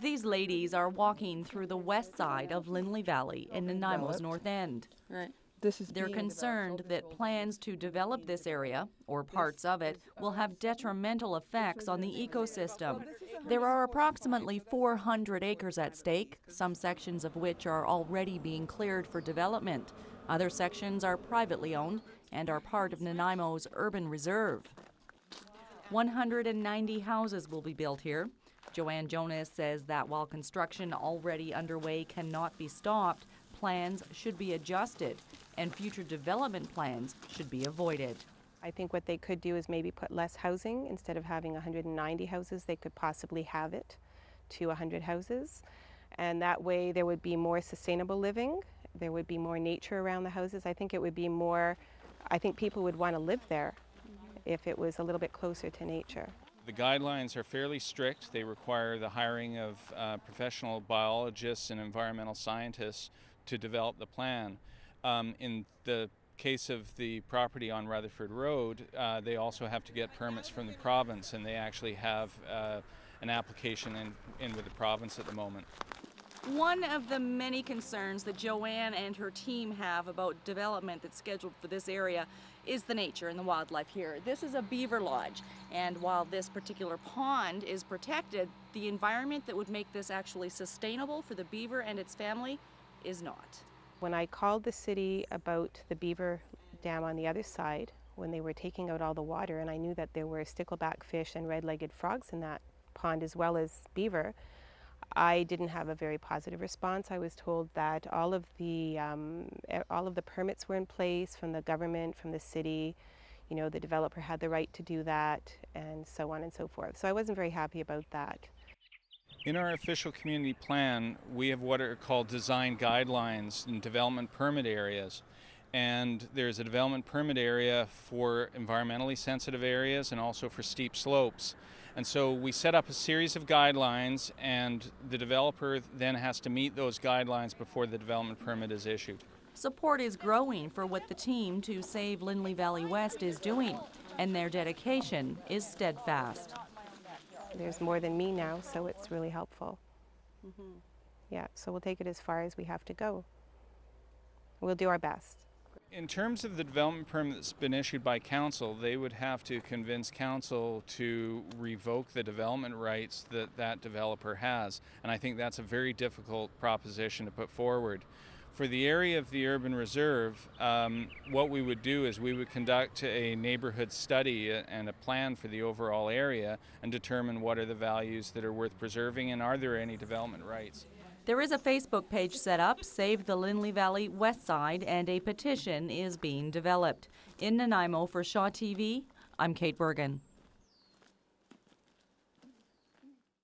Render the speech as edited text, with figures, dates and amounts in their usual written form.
These ladies are walking through the west side of Linley Valley in Nanaimo's north end. Right. They're concerned that plans to develop this area, or parts of it, will have detrimental effects on the ecosystem. There are approximately 400 acres at stake, some sections of which are already being cleared for development. Other sections are privately owned and are part of Nanaimo's urban reserve. 190 houses will be built here. Joanne Jonas says that while construction already underway cannot be stopped, plans should be adjusted and future development plans should be avoided. I think what they could do is maybe put less housing. Instead of having 190 houses, they could possibly have it to 100 houses. And that way there would be more sustainable living. There would be more nature around the houses. I think it would be more, I think people would want to live there if it was a little bit closer to nature. The guidelines are fairly strict. They require the hiring of professional biologists and environmental scientists to develop the plan. In the case of the property on Rutherford Road, they also have to get permits from the province, and they actually have an application in with the province at the moment. One of the many concerns that Joanne and her team have about development that's scheduled for this area is the nature and the wildlife here. This is a beaver lodge, and while this particular pond is protected, the environment that would make this actually sustainable for the beaver and its family is not. When I called the city about the beaver dam on the other side, when they were taking out all the water, and I knew that there were stickleback fish and red-legged frogs in that pond as well as beaver, I didn't have a very positive response. I was told that all of the permits were in place from the government, from the city. You know, the developer had the right to do that, and so on and so forth. So I wasn't very happy about that. In our official community plan, we have what are called design guidelines and development permit areas. And there's a development permit area for environmentally sensitive areas and also for steep slopes. And so we set up a series of guidelines, and the developer then has to meet those guidelines before the development permit is issued. Support is growing for what the team to save Linley Valley West is doing, and their dedication is steadfast. There's more than me now, so it's really helpful. Yeah, so we'll take it as far as we have to go. We'll do our best. In terms of the development permit that's been issued by council, they would have to convince council to revoke the development rights that that developer has. And I think that's a very difficult proposition to put forward. For the area of the urban reserve, what we would do is we would conduct a neighborhood study and a plan for the overall area and determine what are the values that are worth preserving and are there any development rights. There is a Facebook page set up, Save the Linley Valley West Side, and a petition is being developed. In Nanaimo for Shaw TV, I'm Kait Burgan.